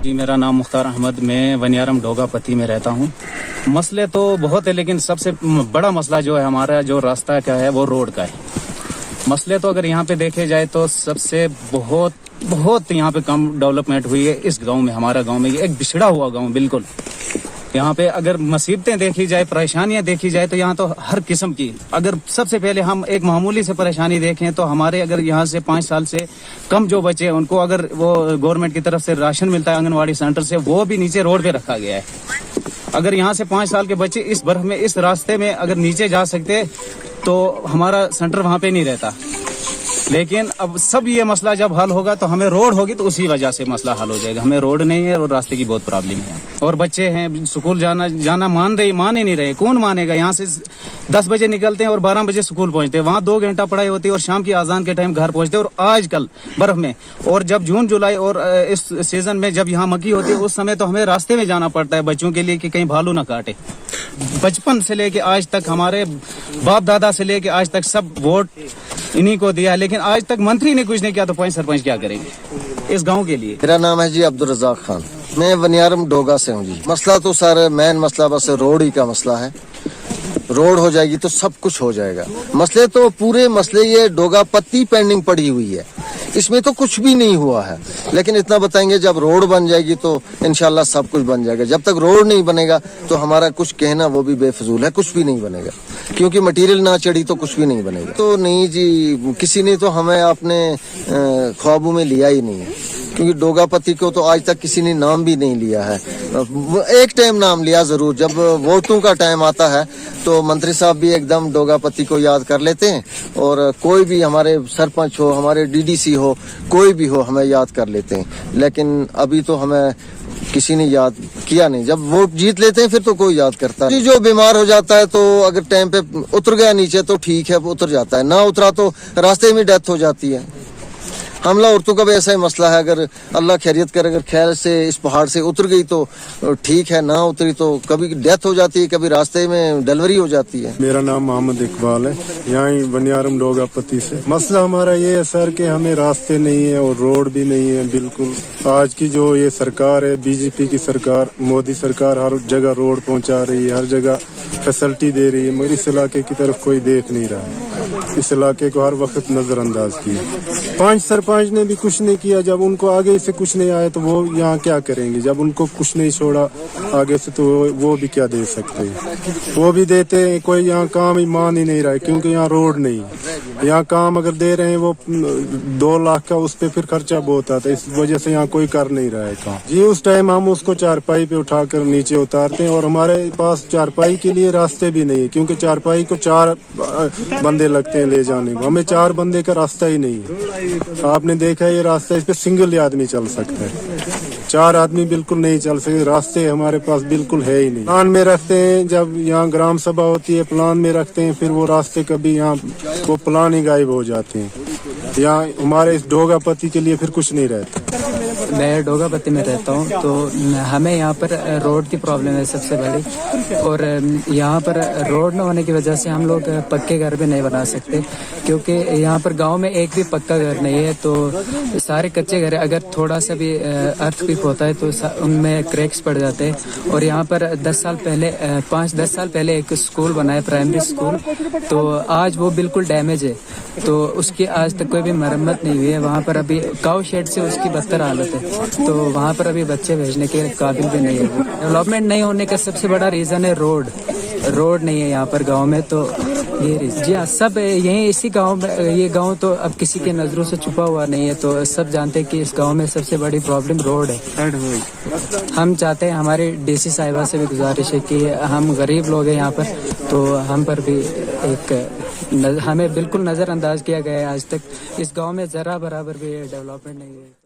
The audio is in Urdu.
جی میرا نام مختار احمد، میں ونیارم ڈوگا پتی میں رہتا ہوں۔ مسئلے تو بہت ہے، لیکن سب سے بڑا مسئلہ جو ہے ہمارا جو راستہ کا ہے وہ روڈ کا ہے۔ مسئلے تو اگر یہاں پہ دیکھے جائے تو سب سے بہت یہاں پہ کم ڈیولپمنٹ ہوئی ہے اس گاؤں میں، ہمارا گاؤں میں یہ ایک بچھڑا ہوا گاؤں بالکل۔ یہاں پہ اگر مصیبتیں دیکھی جائے، پریشانیاں دیکھی جائے تو یہاں تو ہر قسم کی، اگر سب سے پہلے ہم ایک معمولی سے پریشانی دیکھیں تو ہمارے اگر یہاں سے 5 سال سے کم جو بچے ہیں ان کو اگر وہ گورنمنٹ کی طرف سے راشن ملتا ہے آنگن واڑی سینٹر سے، وہ بھی نیچے روڈ پہ رکھا گیا ہے۔ اگر یہاں سے 5 سال کے بچے اس برف میں اس راستے میں اگر نیچے جا سکتے تو ہمارا سینٹر وہاں پہ نہیں رہتا۔ لیکن اب سب یہ مسئلہ جب حل ہوگا تو ہمیں روڈ ہوگی تو اسی وجہ سے مسئلہ حل ہو جائے گا۔ ہمیں روڈ نہیں ہے اور راستے کی بہت پرابلم ہے، اور بچے ہیں سکول جانا مان ہی نہیں رہے۔ کون مانے گا؟ یہاں سے 10 بجے نکلتے ہیں اور 12 بجے سکول پہنچتے ہیں، وہاں 2 گھنٹہ پڑھائی ہوتی ہے اور شام کی اذان کے ٹائم گھر پہنچتے ہیں۔ اور آج کل برف میں، اور جب جون جولائی اور اس سیزن میں جب یہاں مکی ہوتی ہے اس سمے تو ہمیں راستے میں جانا پڑتا ہے بچوں کے لیے کہ کہیں بھالو نہ کاٹے۔ بچپن سے لے کے آج تک ہمارے باپ دادا سے لے کے آج تک سب ووٹ انہی کو دیا ہے، لیکن آج تک منتری نے کچھ نہیں کیا تو پنچ سرپنچ کیا کریں گے اس گاؤں کے لیے؟ میرا نام ہے جی عبدالرزاق خان، میں ونیارم ڈوگا سے ہوں جی۔ مسئلہ تو سارا مین مسئلہ بس روڈ ہی کا مسئلہ ہے۔ روڈ ہو جائے گی تو سب کچھ ہو جائے گا۔ مسئلے تو پورے مسئلے یہ ڈوگا پتی پینڈنگ پڑی ہوئی ہے، اس میں تو کچھ بھی نہیں ہوا ہے، لیکن اتنا بتائیں گے جب روڈ بن جائے گی تو انشاءاللہ سب کچھ بن جائے گا۔ جب تک روڈ نہیں بنے گا تو ہمارا کچھ کہنا وہ بھی بے فضول ہے، کچھ بھی نہیں بنے گا، کیونکہ مٹیریل نہ چڑھی تو کچھ بھی نہیں بنے گا۔ تو نہیں جی، کسی نے تو ہمیں اپنے خوابوں میں لیا ہی نہیں ہے، کیونکہ ڈوگا پتی کو تو آج تک کسی نے نام بھی نہیں لیا ہے۔ ایک ٹائم نام لیا ضرور، جب ووٹوں کا ٹائم آتا ہے تو منتری صاحب بھی ایک دم ڈوگا پتی کو یاد کر لیتے ہیں، اور کوئی بھی ہمارے سرپنچ ہو، ہمارے ڈی ڈی سی ہو، کوئی بھی ہو ہمیں یاد کر لیتے ہیں، لیکن ابھی تو ہمیں کسی نے یاد کیا نہیں۔ جب ووٹ جیت لیتے ہیں پھر تو کوئی یاد کرتا ہے۔ جو بیمار ہو جاتا ہے تو اگر ٹائم پہ اتر گیا نیچے تو ٹھیک ہے، اتر جاتا ہے، نہ اترا تو راستے میں ڈیتھ ہو جاتی ہے۔ حملہ عورتوں کا بھی ایسا ہی مسئلہ ہے، اگر اللہ خیریت کرے، اگر خیر سے اس پہاڑ سے اتر گئی تو ٹھیک ہے، نہ اتری تو کبھی ڈیتھ ہو جاتی ہے، کبھی راستے میں ڈیلیوری ہو جاتی ہے۔ میرا نام محمد اقبال ہے، یہاں ونیارم ڈوگا پتی سے۔ مسئلہ ہمارا یہ ہے سر کہ ہمیں راستے نہیں ہے اور روڈ بھی نہیں ہے بالکل۔ آج کی جو یہ سرکار ہے، بی جے پی کی سرکار، مودی سرکار، ہر جگہ روڈ پہنچا رہی ہے، ہر جگہ فیسلٹی دے رہی ہے، مگر اس علاقے کی طرف کوئی دیکھ نہیں رہا ہے۔ اس علاقے کو ہر وقت نظر انداز کیا۔ 5 سرپنچ نے بھی کچھ نہیں کیا، جب ان کو آگے سے کچھ نہیں آیا تو وہ یہاں کیا کریں گے؟ جب ان کو کچھ نہیں چھوڑا آگے سے تو وہ بھی کیا دے سکتے ہیں؟ وہ بھی دیتے ہیں، کوئی یہاں کام ہی مان ہی نہیں رہا ہے، کیونکہ یہاں روڈ نہیں ہے۔ یہاں کام اگر دے رہے ہیں وہ 2 لاکھ کا، اس پہ پھر خرچہ بہت آتا ہے، اس وجہ سے یہاں کوئی کر نہیں رہا ہے کام جی۔ اس ٹائم ہم اس کو چارپائی پہ اٹھا کر نیچے اتارتے ہیں، اور ہمارے پاس چارپائی کے لیے راستے بھی نہیں ہے، کیونکہ چارپائی کو 4 بندے لگتے ہیں لے جانے کو، ہمیں 4 بندے کا راستہ ہی نہیں ہے۔ آپ نے دیکھا یہ راستہ، اس پہ سنگل آدمی چل سکتا ہے، 4 آدمی بالکل نہیں چل سکتے۔ راستے ہمارے پاس بالکل ہے ہی نہیں۔ پلان میں رکھتے ہیں، جب یہاں گرام سبھا ہوتی ہے پلان میں رکھتے ہیں، پھر وہ راستے کبھی یہاں وہ پلان ہی غائب ہو جاتے ہیں۔ یہاں ہمارے اس ڈوگا پتی کے لیے پھر کچھ نہیں رہتا۔ میں ڈوگا پتی میں رہتا ہوں، تو ہمیں یہاں پر روڈ کی پرابلم ہے سب سے بڑی، اور یہاں پر روڈ نہ ہونے کی وجہ سے ہم لوگ پکے گھر بھی نہیں بنا سکتے، کیونکہ یہاں پر گاؤں میں ایک بھی پکا گھر نہیں ہے، تو سارے کچے گھر، اگر تھوڑا سا بھی ارتھ کویک ہوتا ہے تو ان میں کریکس پڑ جاتے ہیں۔ اور یہاں پر 10 سال پہلے ایک اسکول بنا ہے، پرائمری اسکول، تو آج وہ بالکل ڈیمیج ہے، تو اس کی آج تک کوئی بھی مرمت نہیں ہوئی ہے۔ وہاں پر ابھی کاؤ شیڈ سے اس کی بدتر حالت ہے، تو وہاں پر ابھی بچے بھیجنے کے قابل بھی نہیں ہے۔ ڈیولپمنٹ نہیں ہونے کا سب سے بڑا ریزن ہے روڈ نہیں ہے یہاں پر گاؤں میں، تو یہ جی ہاں سب یہیں اسی گاؤں میں، یہ گاؤں تو اب کسی کے نظروں سے چھپا ہوا نہیں ہے، تو سب جانتے ہیں کہ اس گاؤں میں سب سے بڑی پرابلم روڈ ہے۔ ہم چاہتے ہیں، ہماری ڈی سی صاحبہ سے بھی گزارش ہے کہ ہم غریب لوگ ہیں یہاں پر، تو ہم پر بھی ہمیں بالکل نظر انداز کیا گیا ہے، آج تک اس گاؤں میں ذرا برابر بھی ڈیولپمنٹ نہیں ہے۔